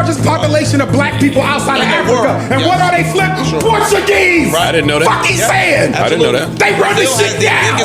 largest population of black people outside of Africa. And what are they flipped? Portuguese! Right. I didn't know that. Fucking saying! I didn't know that. They run this shit down!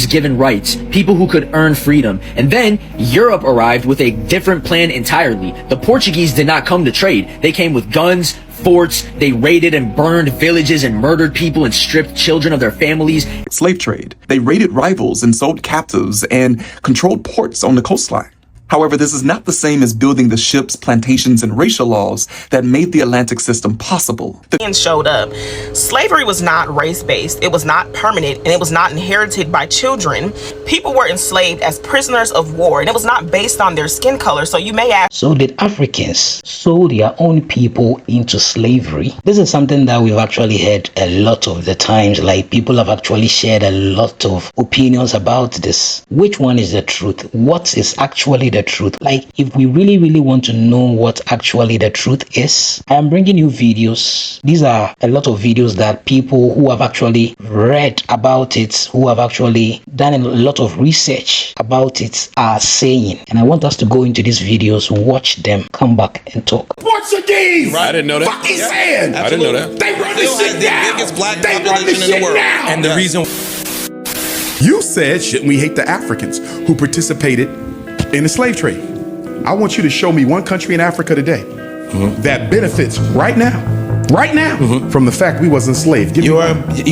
Given rights, people who could earn freedom. And then Europe arrived with a different plan entirely. The Portuguese did not come to trade. They came with guns, forts, they raided and burned villages and murdered people and stripped children of their families. Slave trade. They raided rivals and sold captives and controlled ports on the coastline. However, this is not the same as building the ships, plantations, and racial laws that made the Atlantic system possible. Showed up. Slavery was not race-based, it was not permanent, and it was not inherited by children. People were enslaved as prisoners of war, and it was not based on their skin color. So you may ask, so did Africans sold their own people into slavery? This is something that we've actually heard a lot of the times. Like, people have actually shared a lot of opinions about this. Which one is the truth? What is actually the truth? Like, if we really want to know what actually the truth is, I am bringing you videos. These are a lot of videos that people who have actually read about it, who have actually done a lot of research about it, are saying. And I want us to go into these videos, watch them, come back and talk. Portuguese! Right. I didn't know that. Fucking saying! I didn't know that. They run this shit down! Biggest black They run population this in the shit world. down! And the reason You said, shouldn't we hate the Africans who participated in the slave trade? I want you to show me one country in Africa today that benefits right now from the fact we was enslaved. you're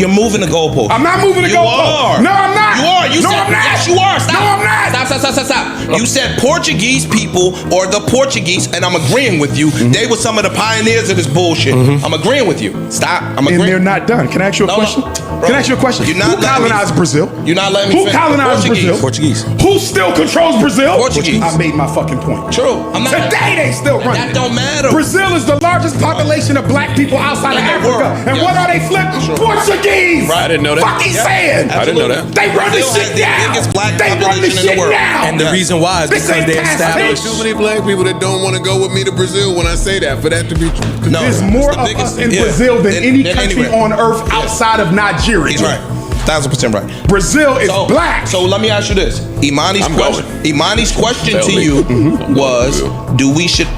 moving the goalpost. I'm not moving the goalpost. No, I'm not. You are. You no, said, I'm not. Yes, you are. Stop. No, I'm not. Stop. You said Portuguese people or the Portuguese, and I'm agreeing with you. They were some of the pioneers of this bullshit. I'm agreeing with you. Stop. I'm agreeing. And they're not done. Can I ask you a question? Bro, Can I ask you a question? You're not Who colonized Brazil? You're not letting me Who finish. colonized Brazil? Portuguese. Who still controls Brazil? Portuguese. I made my fucking point. True. I'm not. Today they still run That it. don't matter. Brazil is the largest population of black people outside of In the Africa. world. And Yes. what are they flipped? Right. Portuguese! I didn't know that. Fucking saying! I didn't know that. They run this Brazil shit has the down! biggest black They run population this in the shit world. down! And the reason why is This because ain't they past established. tense. Too many black people that don't want to go with me to Brazil when I say that, for that to be true. No, There's it's more the of biggest- us in yeah, Brazil than any than country anywhere. on earth outside of Nigeria. He's right. 1,000% right. Brazil is black. So let me ask you this: Imani's I'm question. going. Imani's question Tell to me. you was,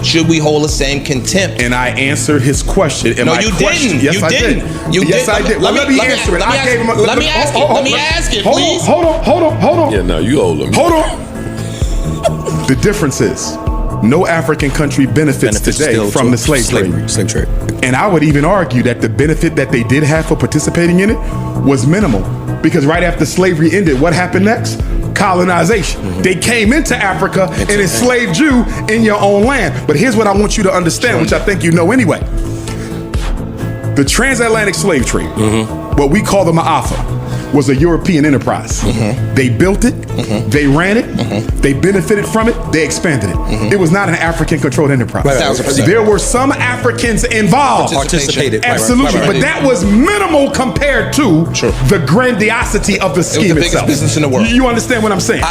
should we hold the same contempt? And I answered his question. And No, my you question, didn't. Yes, You I didn't. did. You Yes, did. I did. Well, let me answer it. Let me I gave him a, let me ask it. Let me ask it, please. Hold on. Yeah, no, you owe them. Hold on. The difference is, no African country benefits today from the slave trade. And I would even argue that the benefit that they did have for participating in it was minimal. Because right after slavery ended, what happened next? Colonization. They came into Africa and enslaved you in your own land. But here's what I want you to understand, which I think you know anyway. The transatlantic slave trade, what we call the Ma'afa, was a European enterprise. They built it, they ran it, they benefited from it, they expanded it. It was not an African-controlled enterprise. There were some Africans involved. Participated. Absolutely, but that was minimal compared to the grandiosity of the scheme the biggest itself. business in the world. You understand what I'm saying?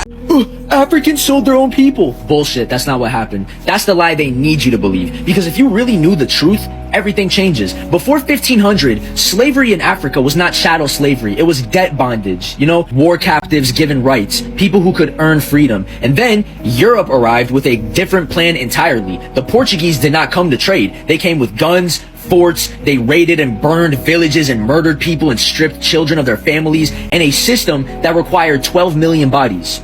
Africans sold their own people. Bullshit, that's not what happened. That's the lie they need you to believe. Because if you really knew the truth, everything changes. Before 1500, slavery in Africa was not chattel slavery. It was debt bondage. You know, war captives given rights, people who could earn freedom. And then Europe arrived with a different plan entirely. The Portuguese did not come to trade. They came with guns, forts, they raided and burned villages and murdered people and stripped children of their families, and a system that required 12 million bodies.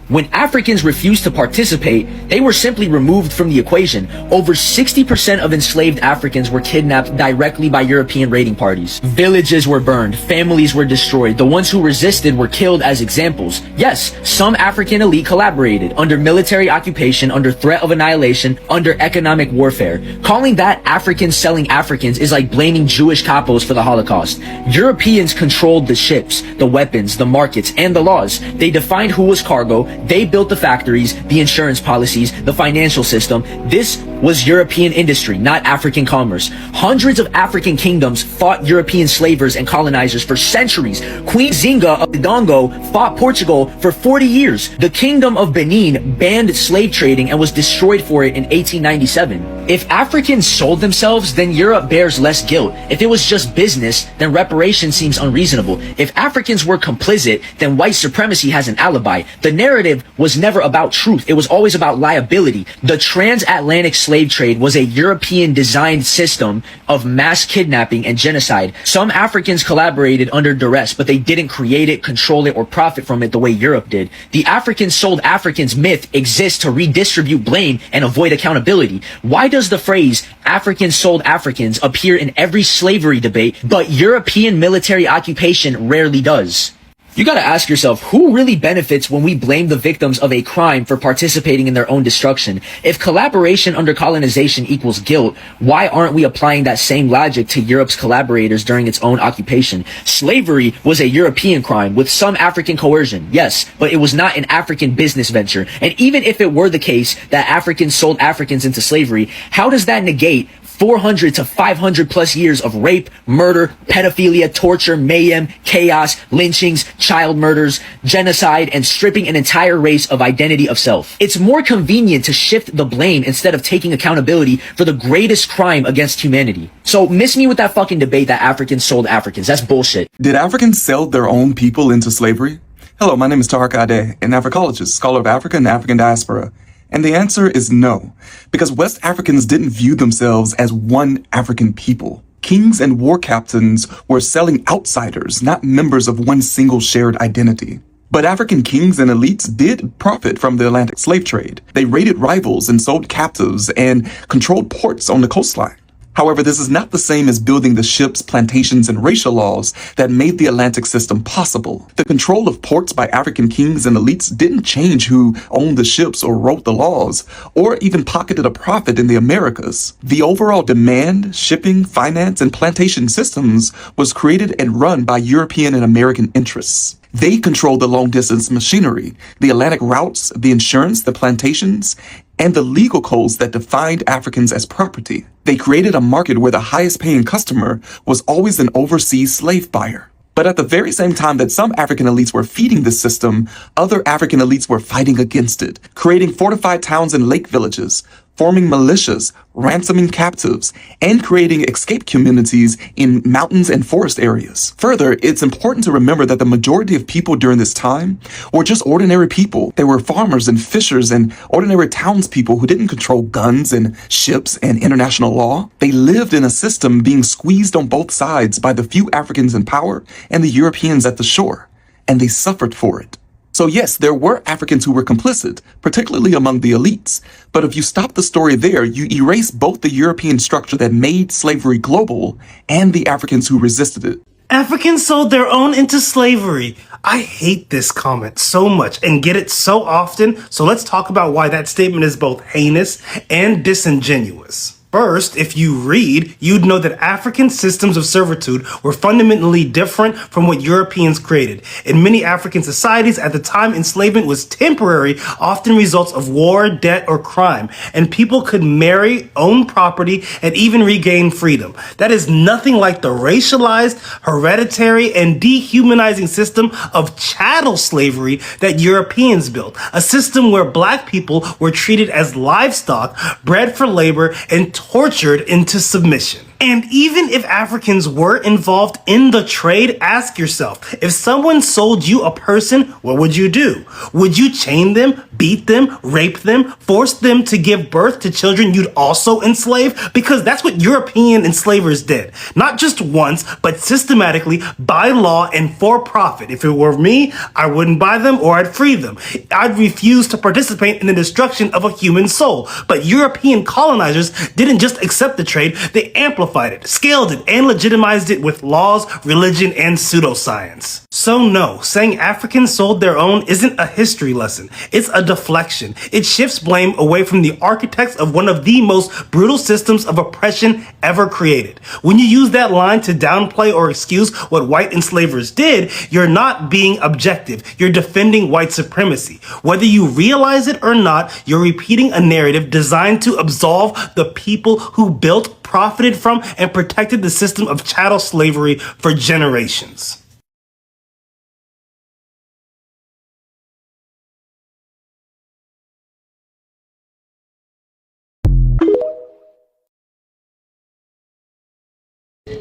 When Africans refused to participate, they were simply removed from the equation. Over 60% of enslaved Africans were kidnapped directly by European raiding parties. Villages were burned, families were destroyed, the ones who resisted were killed as examples. Yes, some African elite collaborated, under military occupation, under threat of annihilation, under economic warfare. Calling that Africans selling Africans is like blaming Jewish capos for the Holocaust. Europeans controlled the ships, the weapons, the markets, and the laws. They defined who was cargo. They built the factories, the insurance policies, the financial system. This was European industry, not African commerce. Hundreds of African kingdoms fought European slavers and colonizers for centuries. Queen Zinga of the Congo fought Portugal for 40 years. The Kingdom of Benin banned slave trading and was destroyed for it in 1897. If Africans sold themselves, then Europe bears less guilt. If it was just business, then reparation seems unreasonable. If Africans were complicit, then white supremacy has an alibi. The narrative was never about truth. It was always about liability. The transatlantic slave trade was a European designed system of mass kidnapping and genocide. Some Africans collaborated under duress, but they didn't create it, control it, or profit from it the way Europe did. The Africans sold Africans myth exists to redistribute blame and avoid accountability. Why does the phrase Africans sold Africans appear in every slavery debate, but European military occupation rarely does? You gotta ask yourself, who really benefits when we blame the victims of a crime for participating in their own destruction? If collaboration under colonization equals guilt, why aren't we applying that same logic to Europe's collaborators during its own occupation? Slavery was a European crime with some African coercion, yes, but it was not an African business venture. And even if it were the case that Africans sold Africans into slavery, how does that negate 400 to 500 plus years of rape, murder, pedophilia, torture, mayhem, chaos, lynchings, child murders, genocide, and stripping an entire race of identity of self? It's more convenient to shift the blame instead of taking accountability for the greatest crime against humanity. So miss me with that fucking debate that Africans sold Africans. That's bullshit. Did Africans sell their own people into slavery? Hello, my name is Tariq Ade, an Africologist, scholar of Africa and the African diaspora. And the answer is no, because West Africans didn't view themselves as one African people. Kings and war captains were selling outsiders, not members of one single shared identity. But African kings and elites did profit from the Atlantic slave trade. They raided rivals and sold captives and controlled ports on the coastline. However, this is not the same as building the ships, plantations, and racial laws that made the Atlantic system possible. The control of ports by African kings and elites didn't change who owned the ships or wrote the laws, or even pocketed a profit in the Americas. The overall demand, shipping, finance, and plantation systems was created and run by European and American interests. They controlled the long-distance machinery, the Atlantic routes, the insurance, the plantations, and the legal codes that defined Africans as property. They created a market where the highest-paying customer was always an overseas slave buyer. But at the very same time that some African elites were feeding this system, other African elites were fighting against it, creating fortified towns and lake villages, forming militias, ransoming captives, and creating escape communities in mountains and forest areas. Further, it's important to remember that the majority of people during this time were just ordinary people. They were farmers and fishers and ordinary townspeople who didn't control guns and ships and international law. They lived in a system being squeezed on both sides by the few Africans in power and the Europeans at the shore, and they suffered for it. So yes, there were Africans who were complicit, particularly among the elites. But if you stop the story there, you erase both the European structure that made slavery global and the Africans who resisted it. Africans sold their own into slavery. I hate this comment so much and get it so often. So let's talk about why that statement is both heinous and disingenuous. First, if you read, you'd know that African systems of servitude were fundamentally different from what Europeans created. In many African societies at the time, enslavement was temporary, often results of war, debt, or crime, and people could marry, own property, and even regain freedom. That is nothing like the racialized, hereditary, and dehumanizing system of chattel slavery that Europeans built, a system where black people were treated as livestock, bred for labor, and tortured into submission. And even if Africans were involved in the trade, ask yourself, if someone sold you a person, what would you do? Would you chain them, beat them, rape them, force them to give birth to children you'd also enslave? Because that's what European enslavers did. Not just once, but systematically, by law and for profit. If it were me, I wouldn't buy them or I'd free them. I'd refuse to participate in the destruction of a human soul. But European colonizers didn't just accept the trade, they amplified it, scaled it, and legitimized it with laws, religion, and pseudoscience. So no, saying Africans sold their own isn't a history lesson. It's a deflection. It shifts blame away from the architects of one of the most brutal systems of oppression ever created. When you use that line to downplay or excuse what white enslavers did, you're not being objective. You're defending white supremacy. Whether you realize it or not, you're repeating a narrative designed to absolve the people who built, profited from, and protected the system of chattel slavery for generations.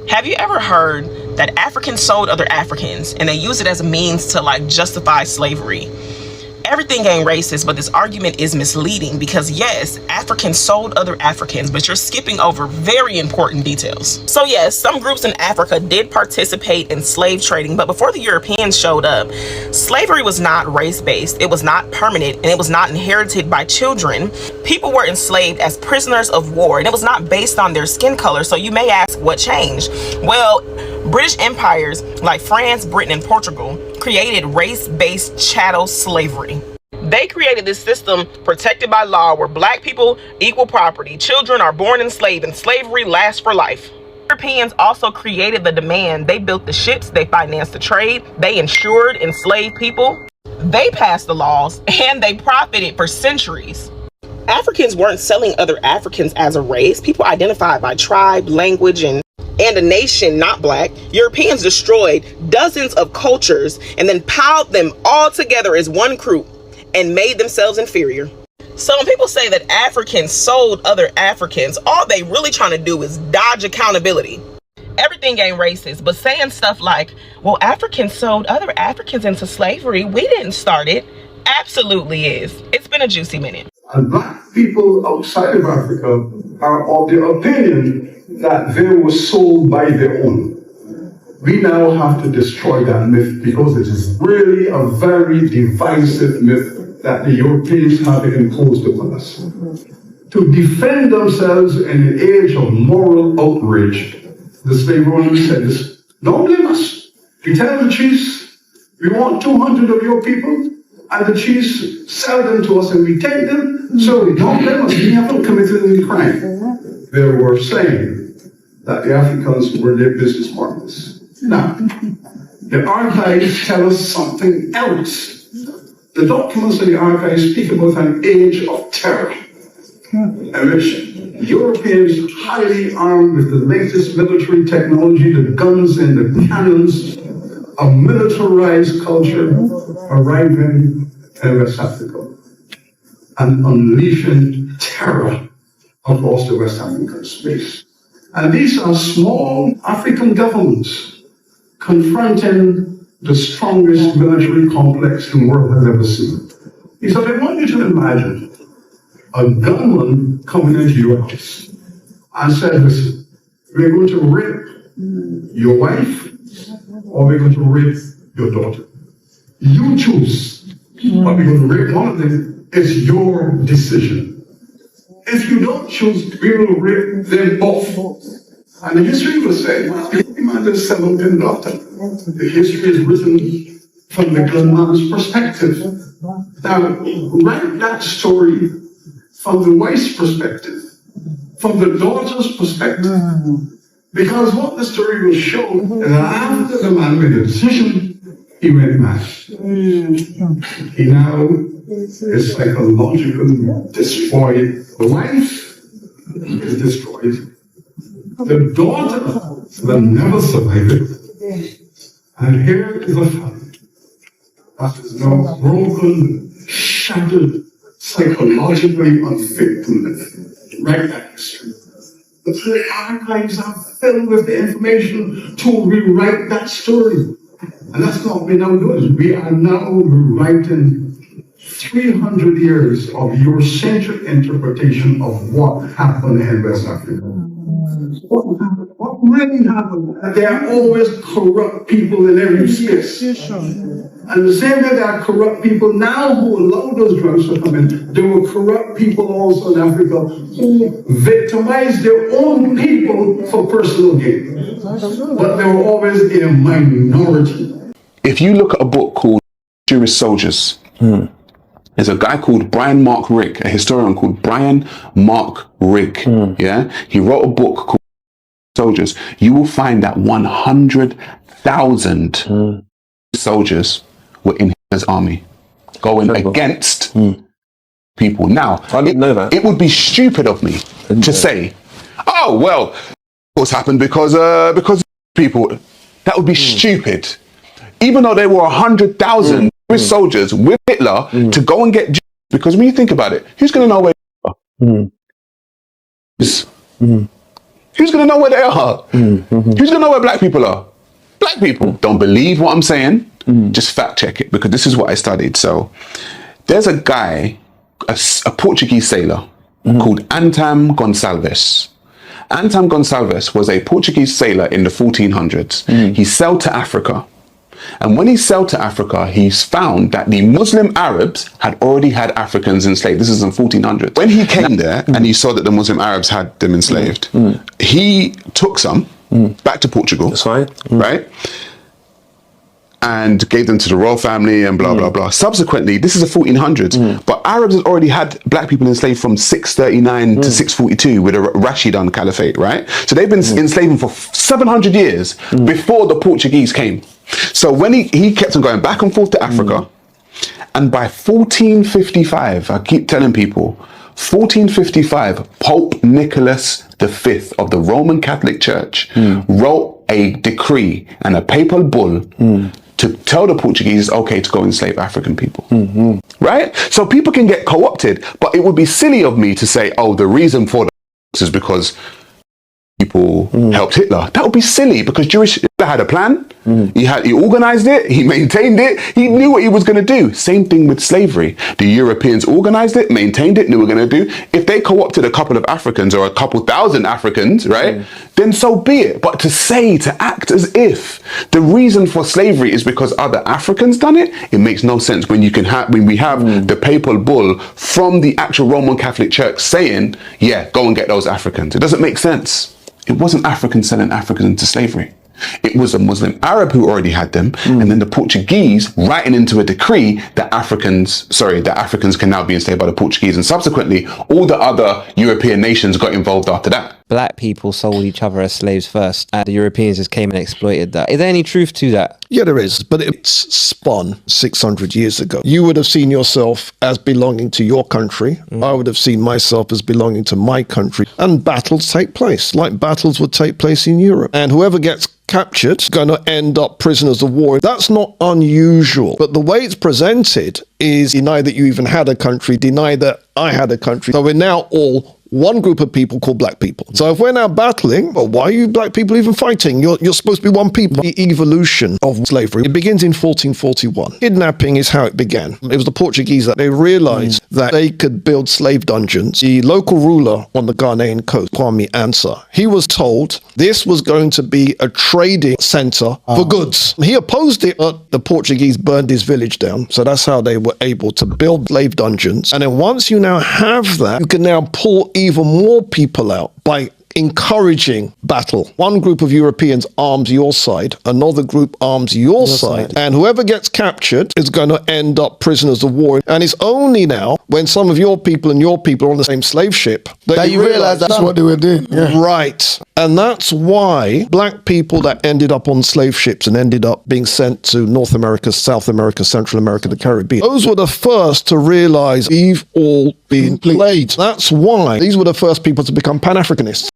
Have you ever heard that Africans sold other Africans and they use it as a means to justify slavery? Everything ain't racist, but this argument is misleading because yes, Africans sold other Africans, but you're skipping over very important details. So yes, some groups in Africa did participate in slave trading, but before the Europeans showed up, slavery was not race-based, it was not permanent, and it was not inherited by children. People were enslaved as prisoners of war, and it was not based on their skin color. So you may ask, what changed? Well, British empires like France, Britain, and Portugal created race-based chattel slavery. They created this system protected by law where black people equal property, children are born enslaved, and slavery lasts for life. Europeans also created the demand. They built the ships, they financed the trade, they insured enslaved people, they passed the laws, and they profited for centuries. Africans weren't selling other Africans as a race. People identified by tribe, language, and a nation not black. Europeans destroyed dozens of cultures and then piled them all together as one group and made themselves inferior. So when people say that Africans sold other Africans, all they really trying to do is dodge accountability. Everything ain't racist, but saying stuff like, well, Africans sold other Africans into slavery, we didn't start it, absolutely is. It's been a juicy minute. And black people outside of Africa are of the opinion that they were sold by their own. We now have to destroy that myth because it is really a very divisive myth that the Europeans have imposed upon us. To defend themselves in an age of moral outrage, the slave owners said this, don't blame us. We tell the chiefs, we want 200 of your people, and the chiefs sell them to us and we take them, so don't blame us, we haven't committed any crime. They were saying that the Africans were their business partners. Now, the archives tell us something else. The documents in the archives speak about an age of terror, in which Europeans, highly armed with the latest military technology, the guns and the cannons, a militarized culture, arriving in West Africa and unleashing terror across the West African space. And these are small African governments confronting the strongest military complex the world has ever seen. He said, I want you to imagine a gunman coming into your house and said, listen, we're going to rape your wife or we're going to rape your daughter. You choose, but we're going to rape one of them. It's your decision. If you don't choose, we will rape them both. And the history will say, well, the man is selling their daughter. The history is written from the gunman's perspective. Now, write that story from the wife's perspective, from the daughter's perspective. Because what the story will show is that after the man made a decision, he went mad. He now is psychologically destroyed. The wife is destroyed. The daughter will never survive it. And here is a family that is now broken, shattered, psychologically unfit to live. Write that history. The archives are filled with the information to rewrite that story. And that's not what we're now doing. We are now rewriting 300 years of Eurocentric interpretation of what happened in West Africa. What happened? What really happened? There are always corrupt people in every space. And the same way there are corrupt people now who allow those drugs to come in, there were corrupt people also in Africa who victimized their own people for personal gain. But they were always in a minority. If you look at a book called Jewish Soldiers, there's a guy called Brian Mark Rick, a historian called Brian Mark Rick. Yeah, he wrote a book called Soldiers. You will find that 100,000 soldiers were in his army, going against people. Now, I didn't know that. It would be stupid of me to say, "Oh well, what's happened because people." That would be stupid. Even though there were 100,000 soldiers with Hitler to go and get Jews, because when you think about it, who's going to know where they are? Who's going to know where they are? Who's going to know where black people are? Black people don't believe what I'm saying. Just fact check it, because this is what I studied. So There's a guy, a Portuguese sailor called Antam Gonçalves. Antam Gonçalves was a Portuguese sailor in the 1400s. He sailed to Africa. And when he sailed to Africa, he's found that the Muslim Arabs had already had Africans enslaved. This is in 1400. When he came there and he saw that the Muslim Arabs had them enslaved, he took some back to Portugal. That's fine. Right? And gave them to the royal family and blah, blah, blah. Subsequently, this is the 1400s, but Arabs had already had black people enslaved from 639 to 642 with a Rashidun Caliphate, right? So they've been enslaving for 700 years before the Portuguese came. So when he kept on going back and forth to Africa, and by 1455, I keep telling people, 1455, Pope Nicholas V of the Roman Catholic Church wrote a decree and a papal bull to tell the Portuguese, okay, to go enslave African people. Right? So people can get co-opted, but it would be silly of me to say, oh, the reason for that is because people helped Hitler. That would be silly, because Jewish Hitler had a plan. He organized it. He maintained it. He knew what he was going to do. Same thing with slavery. The Europeans organized it, maintained it, knew what they were going to do. If they co-opted a couple of Africans or a couple thousand Africans, right, then so be it. But to act as if the reason for slavery is because other Africans done it, it makes no sense when we have the papal bull from the actual Roman Catholic Church saying, yeah, go and get those Africans. It doesn't make sense. It wasn't Africans selling Africans into slavery. It was a Muslim Arab who already had them, and then the Portuguese writing into a decree that Africans can now be enslaved by the Portuguese, and subsequently all the other European nations got involved after that. Black people sold each other as slaves first, and the Europeans just came and exploited that. Is there any truth to that? Yeah, there is, but it's spun 600 years ago. You would have seen yourself as belonging to your country. I would have seen myself as belonging to my country. And battles take place, like battles would take place in Europe. And whoever gets captured is going to end up prisoners of war. That's not unusual. But the way it's presented is deny that you even had a country, deny that I had a country. So we're now all one group of people called black people. So if we're now battling, well, why are you black people even fighting? You're supposed to be one people. The evolution of slavery, it begins in 1441. Kidnapping is how it began. It was the Portuguese that they realized that they could build slave dungeons. The local ruler on the Ghanaian coast, Kwame Ansah, he was told this was going to be a trading center for goods. He opposed it, but the Portuguese burned his village down. So that's how they were able to build slave dungeons. And then once you now have that, you can now pull even more people out by encouraging battle. One group of Europeans arms your side, another group arms your side, and whoever gets captured is going to end up prisoners of war. And it's only now, when some of your people and your people are on the same slave ship, that you realize that's what they were doing. Yeah. Right. And that's why black people that ended up on slave ships and ended up being sent to North America, South America, Central America, the Caribbean, those were the first to realize we've all been played. That's why these were the first people to become Pan-Africanists.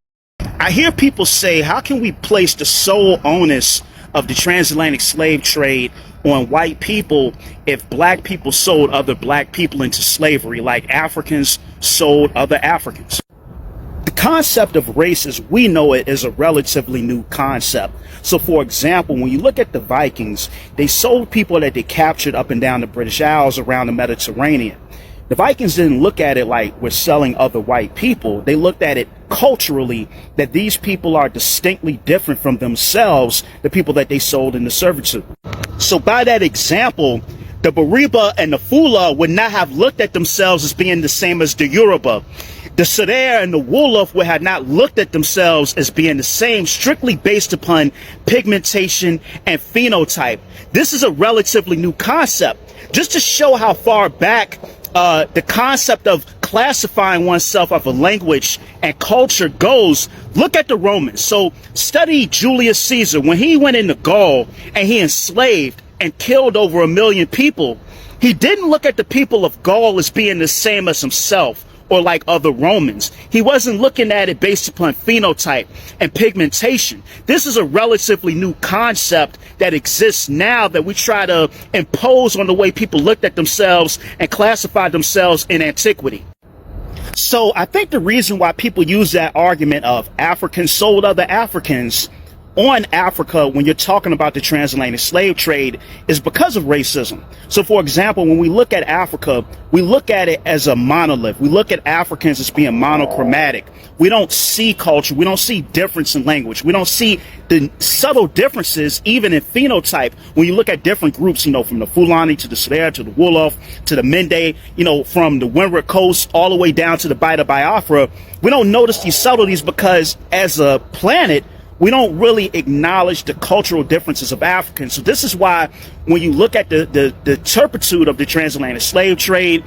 I hear people say, how can we place the sole onus of the transatlantic slave trade on white people if black people sold other black people into slavery like Africans sold other Africans? The concept of race as we know it is a relatively new concept. So for example, when you look at the Vikings, they sold people that they captured up and down the British Isles around the Mediterranean. The Vikings didn't look at it like we're selling other white people. They looked at it culturally, that these people are distinctly different from themselves, the people that they sold into servitude. So by that example, the Bariba and the Fula would not have looked at themselves as being the same as the Yoruba. The Serer and the Wolof would have not looked at themselves as being the same, strictly based upon pigmentation and phenotype. This is a relatively new concept. Just to show how far back the concept of classifying oneself of a language and culture goes, look at the Romans. So study Julius Caesar. When he went into Gaul and he enslaved and killed over 1 million people, he didn't look at the people of Gaul as being the same as himself or like other Romans. He wasn't looking at it based upon phenotype and pigmentation. This is a relatively new concept that exists now that we try to impose on the way people looked at themselves and classified themselves in antiquity. So I think the reason why people use that argument of Africans sold other Africans on Africa when you're talking about the transatlantic slave trade is because of racism. So for example, when we look at Africa, we look at it as a monolith. We look at Africans as being monochromatic. We don't see culture. We don't see difference in language. We don't see the subtle differences even in phenotype. When you look at different groups, you know, from the Fulani to the Serer to the Wolof to the Mende, you know, from the Windward Coast all the way down to the Bight of Biafra, we don't notice these subtleties because as a planet, we don't really acknowledge the cultural differences of Africans. So this is why when you look at the turpitude of the transatlantic slave trade,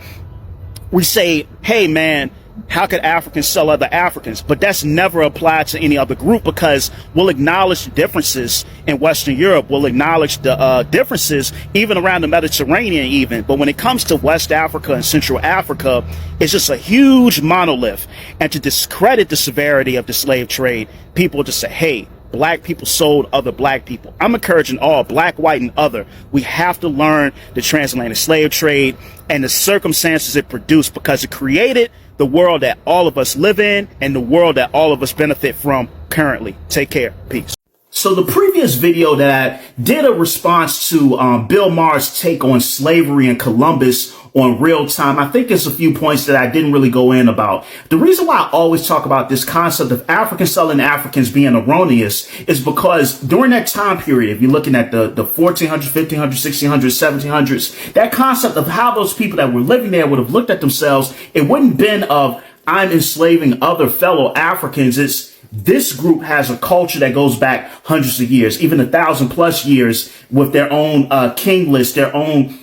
we say, hey man, how could Africans sell other Africans? But that's never applied to any other group because we'll acknowledge the differences in Western Europe. We'll acknowledge the differences even around the Mediterranean even. But when it comes to West Africa and Central Africa, it's just a huge monolith. And to discredit the severity of the slave trade, people just say, hey, black people sold other black people. I'm encouraging all, black, white, and other. We have to learn the transatlantic slave trade and the circumstances it produced because it created the world that all of us live in and the world that all of us benefit from currently. Take care. Peace. So the previous video that I did a response to Bill Maher's take on slavery and Columbus on Real Time. I think there's a few points that I didn't really go in about. The reason why I always talk about this concept of Africans selling Africans being erroneous is because during that time period, if you're looking at the 1400s, 1500s, 1600s, 1700s, that concept of how those people that were living there would have looked at themselves, it wouldn't been of I'm enslaving other fellow Africans. It's this group has a culture that goes back hundreds of years, even 1,000+ years with their own king list, their own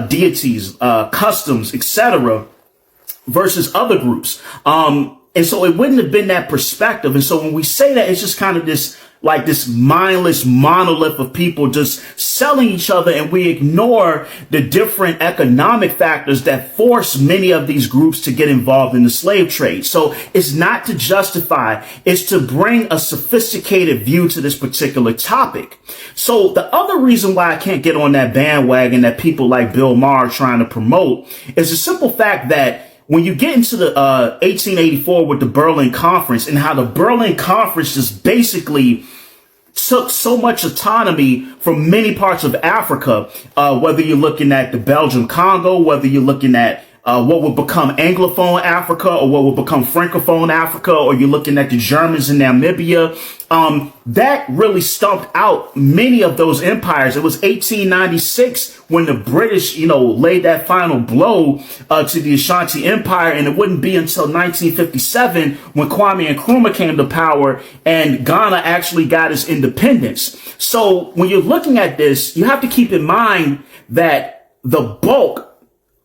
deities, customs, etc., versus other groups. And so it wouldn't have been that perspective. And so when we say that, it's just kind of this mindless monolith of people just selling each other, and we ignore the different economic factors that force many of these groups to get involved in the slave trade. So it's not to justify, it's to bring a sophisticated view to this particular topic. So the other reason why I can't get on that bandwagon that people like Bill Maher are trying to promote is the simple fact that when you get into the 1884 with the Berlin Conference and how the Berlin Conference just basically took so much autonomy from many parts of Africa, whether you're looking at the Belgium Congo, whether you're looking at what would become Anglophone Africa or what would become Francophone Africa, or you're looking at the Germans in Namibia, that really stumped out many of those empires. It was 1896 when the British, laid that final blow to the Ashanti Empire, and it wouldn't be until 1957 when Kwame Nkrumah came to power and Ghana actually got its independence. So when you're looking at this, you have to keep in mind that the bulk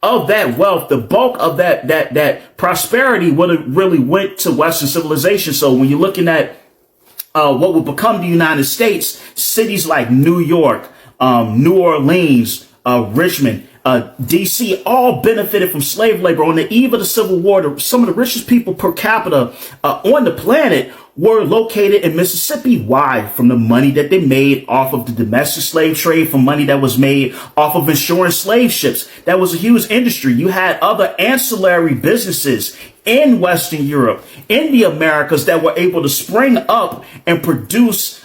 of that wealth, the bulk of that prosperity would have really went to Western civilization. So when you're looking at what would become the United States, cities like New York, New Orleans, Richmond, DC, all benefited from slave labor. On the eve of the Civil War, some of the richest people per capita on the planet were located in Mississippi. Why? From the money that they made off of the domestic slave trade, from money that was made off of insuring slave ships. That was a huge industry. You had other ancillary businesses in Western Europe, in the Americas, that were able to spring up and produce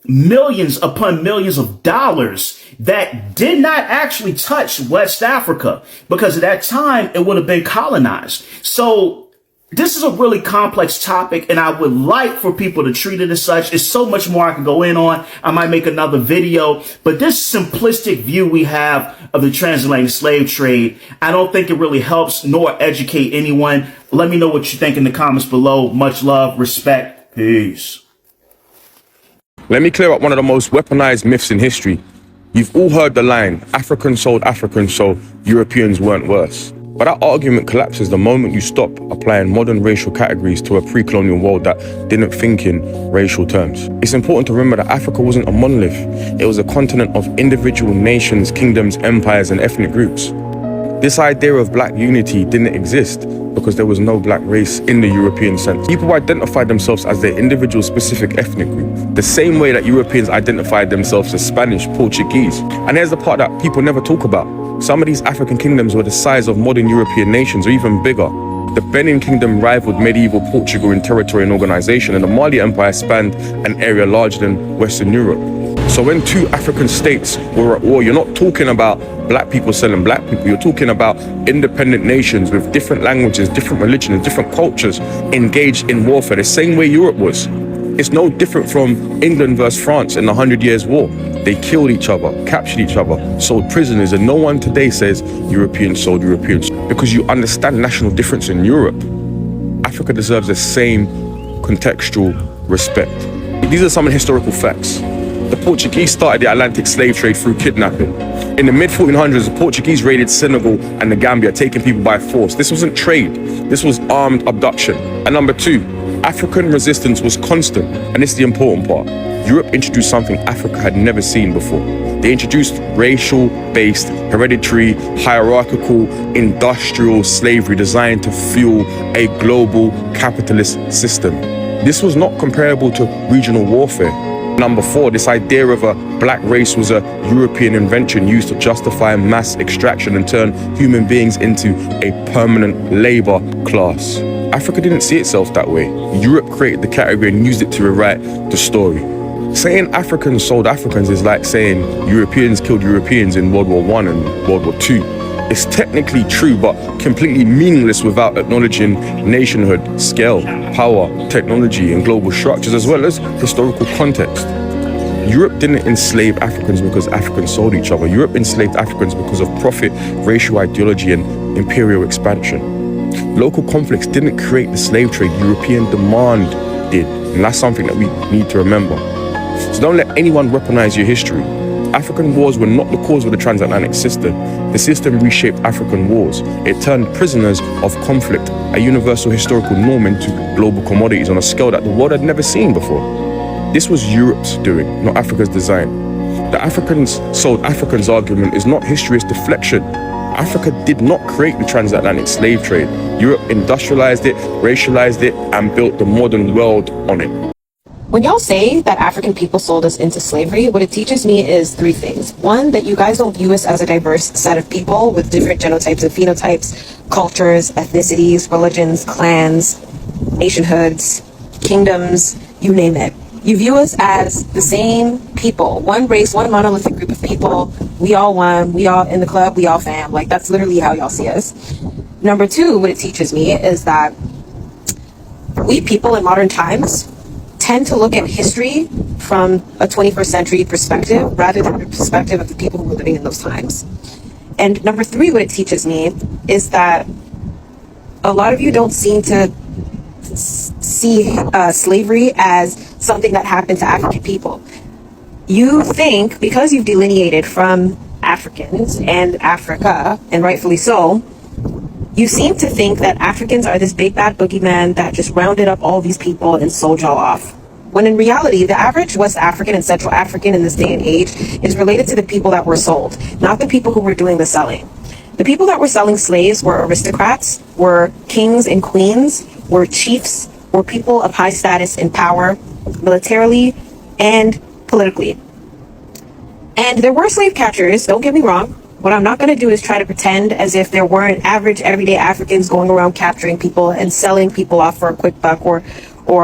millions upon millions of dollars that did not actually touch West Africa, because at that time it would have been colonized. So this is a really complex topic, and I would like for people to treat it as such. It's so much more I can go in on. I might make another video, but this simplistic view we have of the transatlantic slave trade, I don't think it really helps nor educate anyone. Let me know what you think in the comments below. Much love, respect, peace. Let me clear up one of the most weaponized myths in history. You've all heard the line, Africans sold Africans, so Europeans weren't worse. But that argument collapses the moment you stop applying modern racial categories to a pre-colonial world that didn't think in racial terms. It's important to remember that Africa wasn't a monolith. It was a continent of individual nations, kingdoms, empires, and ethnic groups. This idea of black unity didn't exist because there was no black race in the European sense. People identified themselves as their individual specific ethnic group, the same way that Europeans identified themselves as Spanish, Portuguese. And here's the part that people never talk about. Some of these African kingdoms were the size of modern European nations, or even bigger. The Benin Kingdom rivaled medieval Portugal in territory and organization, and the Mali Empire spanned an area larger than Western Europe. So when two African states were at war, you're not talking about black people selling black people, you're talking about independent nations with different languages, different religions, different cultures engaged in warfare, the same way Europe was. It's no different from England versus France in the 100 Years' War. They killed each other, captured each other, sold prisoners, and no one today says Europeans sold Europeans, because you understand national difference in Europe. Africa deserves the same contextual respect. These are some of the historical facts. The Portuguese started the Atlantic slave trade through kidnapping. In the mid-1400s, the Portuguese raided Senegal and the Gambia, taking people by force. This wasn't trade, this was armed abduction. And number two, African resistance was constant, and this is the important part. Europe introduced something Africa had never seen before. They introduced racial-based, hereditary, hierarchical, industrial slavery designed to fuel a global capitalist system. This was not comparable to regional warfare. Number four, this idea of a black race was a European invention used to justify mass extraction and turn human beings into a permanent labor class. Africa didn't see itself that way. Europe created the category and used it to rewrite the story. Saying Africans sold Africans is like saying Europeans killed Europeans in World War I and World War II. It's technically true, but completely meaningless without acknowledging nationhood, scale, power, technology, and global structures, as well as historical context. Europe didn't enslave Africans because Africans sold each other. Europe enslaved Africans because of profit, racial ideology, and imperial expansion. Local conflicts didn't create the slave trade, European demand did. And that's something that we need to remember. So don't let anyone weaponize your history. African wars were not the cause of the transatlantic system. The system reshaped African wars. It turned prisoners of conflict, a universal historical norm, into global commodities on a scale that the world had never seen before. This was Europe's doing, not Africa's design. The Africans sold Africans argument is not history, it's deflection. Africa did not create the transatlantic slave trade. Europe industrialized it, racialized it, and built the modern world on it. When y'all say that African people sold us into slavery, what it teaches me is three things. One, that you guys don't view us as a diverse set of people with different genotypes and phenotypes, cultures, ethnicities, religions, clans, nationhoods, kingdoms, you name it. You view us as the same people, one race, one monolithic group of people. We all one, we all in the club, we all fam. Like, that's literally how y'all see us. Number two, what it teaches me is that we people in modern times tend to look at history from a 21st century perspective rather than the perspective of the people who were living in those times. And number three, what it teaches me is that a lot of you don't seem to see slavery as something that happened to African people. You think, because you've delineated from Africans and Africa, and rightfully so, you seem to think that Africans are this big bad boogeyman that just rounded up all these people and sold y'all off. When in reality, the average West African and Central African in this day and age is related to the people that were sold, not the people who were doing the selling. The people that were selling slaves were aristocrats, were kings and queens, were chiefs, were people of high status and power, militarily and politically. And there were slave catchers, don't get me wrong. What I'm not going to do is try to pretend as if there weren't average everyday Africans going around capturing people and selling people off for a quick buck or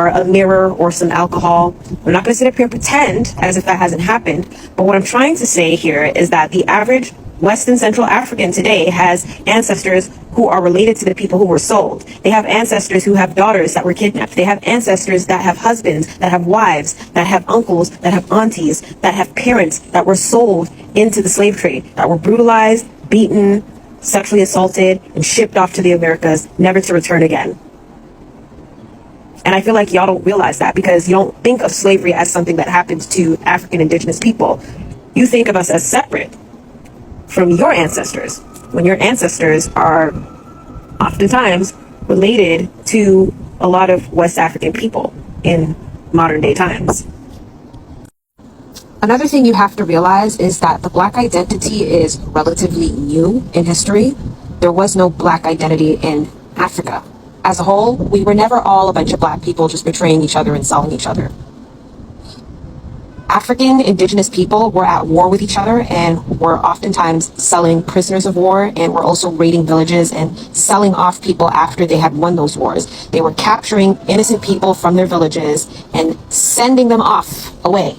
a mirror or some alcohol. I'm not going to sit up here and pretend as if that hasn't happened. But what I'm trying to say here is that the average West and Central African today has ancestors who are related to the people who were sold. They have ancestors who have daughters that were kidnapped. They have ancestors that have husbands, that have wives, that have uncles, that have aunties, that have parents that were sold into the slave trade, that were brutalized, beaten, sexually assaulted, and shipped off to the Americas, never to return again. And I feel like y'all don't realize that because you don't think of slavery as something that happened to African indigenous people. You think of us as separate from your ancestors, when your ancestors are oftentimes related to a lot of West African people in modern day times. Another thing you have to realize is that the Black identity is relatively new in history. There was no Black identity in Africa. As a whole, we were never all a bunch of Black people just betraying each other and selling each other. African indigenous people were at war with each other and were oftentimes selling prisoners of war, and were also raiding villages and selling off people after they had won those wars. They were capturing innocent people from their villages and sending them off away.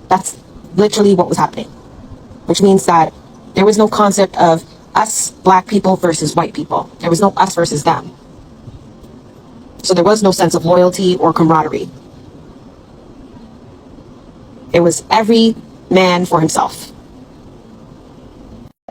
That's literally what was happening, which means that there was no concept of us black people versus white people. There was no us versus them. So there was no sense of loyalty or camaraderie. It was every man for himself.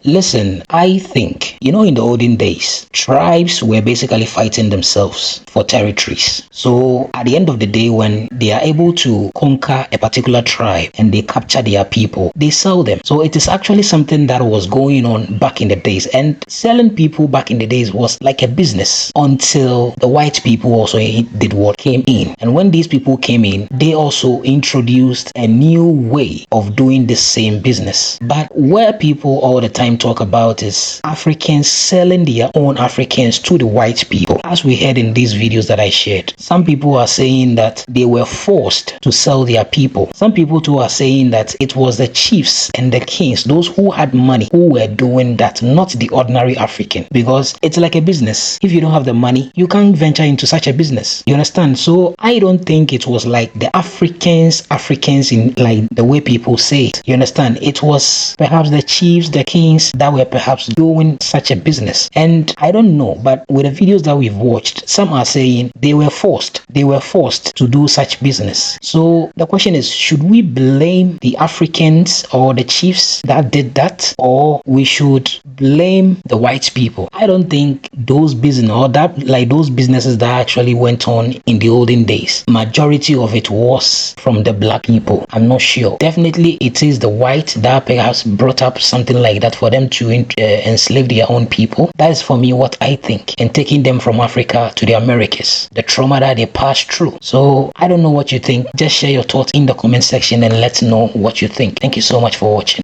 Listen, I think, in the olden days, tribes were basically fighting themselves for territories. So at the end of the day, when they are able to conquer a particular tribe and they capture their people, they sell them. So it is actually something that was going on back in the days. And selling people back in the days was like a business until the white people also did what came in. And when these people came in, they also introduced a new way of doing the same business. But where people all the time talk about is Africans selling their own Africans to the white people. As we heard in these videos that I shared, some people are saying that they were forced to sell their people. Some people too are saying that it was the chiefs and the kings, those who had money, who were doing that, not the ordinary African, because it's like a business. If you don't have the money, you can't venture into such a business. You understand? So I don't think it was like the Africans in like the way people say it. You understand? It was perhaps the chiefs, the kings that were perhaps doing such a business. And I don't know, but with the videos that we've watched, some are saying they were forced to do such business. So the question is, should we blame the Africans or the chiefs that did that, or we should blame the white people? I don't think those business or that like those businesses that actually went on in the olden days, majority of it was from the black people. I'm not sure. Definitely it is the white that perhaps brought up something like that for them to enslave their own people. That is for me what I think, and taking them from Africa to the Americas, the trauma that they passed through. So I don't know what you think. Just share your thoughts in the comment section and let us know what you think. Thank you so much for watching.